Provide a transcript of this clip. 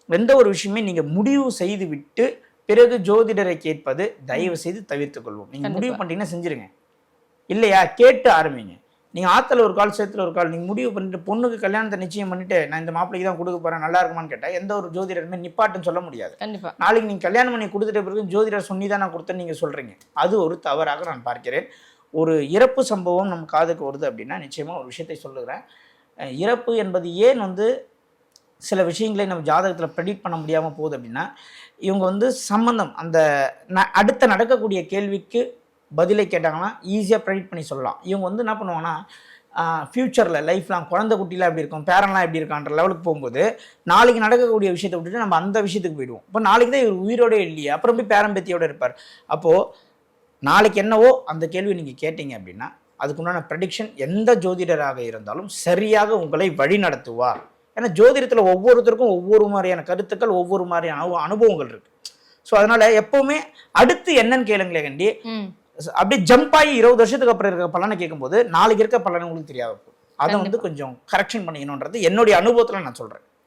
எந்த ஒரு விஷயமே நீங்க முடிவு செய்து விட்டு பிறகு ஜோதிடரை கேட்பது தயவு செய்து தவிர்த்துக் கொள்வோம். நீங்க முடிவு பண்ணிட்டீங்கன்னா செஞ்சிருங்க. இல்லையா கேட்டு ஆரம்பிங்க. நீங்க ஆத்துல ஒரு கால் சேத்துல ஒரு கால் நீங்க முடிவு பண்ணிட்டு பொண்ணுக்கு கல்யாணத்தை நிச்சயம் பண்ணிட்டு நான் இந்த மாப்பிளைக்கு தான் கொடுக்க போறேன் நல்லா இருக்குமான்னு கேட்டா எந்த ஒரு ஜோதிடருமே நிப்பாட்டுன்னு சொல்ல முடியாது. நாளைக்கு நீங்க கல்யாணம் பண்ணி கொடுத்துட்ட பிறகு ஜோதிடர் சொல்லி தான் நான் கொடுத்தேன்னு நீங்க சொல்றீங்க. அது ஒரு தவறாக நான் பார்க்கிறேன். ஒரு இறப்பு சம்பவம் நம்ம காதுக்கு வருது அப்படின்னா நிச்சயமா ஒரு விஷயத்தை சொல்லுகிறேன். இறப்பு என்பது ஏன் சில விஷயங்களை நம்ம ஜாதகத்தில் ப்ரெடிக்ட் பண்ண முடியாமல் போகுது அப்படின்னா இவங்க சம்பந்தம் அந்த அடுத்த நடக்கக்கூடிய கேள்விக்கு பதிலை கேட்டாங்கன்னா ஈஸியாக ப்ரெடிக்ட் பண்ணி சொல்லலாம். இவங்க என்ன பண்ணுவாங்கன்னா ஃப்யூச்சரில் லைஃப்லாம் குழந்தை குட்டிலாம் எப்படி இருக்கும் பேரன்லாம் எப்படி இருக்கான்ற லெவலுக்கு போகும்போது நாளைக்கு நடக்கக்கூடிய விஷயத்தை விட்டுட்டு நம்ம அந்த விஷயத்துக்கு போயிடுவோம். இப்போ நாளைக்கு தான் இவர் உயிரோட இல்லையே அப்புறம் போய் பேரம்பேத்தியோடு இருப்பார். அப்போது நாளைக்கு என்னவோ அந்த கேள்வி நீங்கள் கேட்டீங்க அப்படின்னா அதுக்குண்டான ப்ரெடிக்ஷன் எந்த ஜோதிடராக இருந்தாலும் சரியாக உங்களை வழி நடத்துவார். ஏன்னா ஜோதிடத்தில் ஒவ்வொருத்தருக்கும் ஒவ்வொரு மாதிரியான கருத்துக்கள் ஒவ்வொரு மாதிரியான அனுபவங்கள் இருக்கு. ஸோ அதனால எப்பவுமே அடுத்து என்னன்னு கேளுங்களே கண்டி அப்படியே ஜம்ப் ஆகி 20 வருஷத்துக்கு அப்புறம் இருக்க பலனை கேட்கும்போது நாளைக்கு இருக்க பலனை உங்களுக்கு தெரியாது. அதை கொஞ்சம் கரெக்ஷன் பண்ணிக்கணுன்றது என்னுடைய அனுபவத்தில் நான் சொல்றேன்.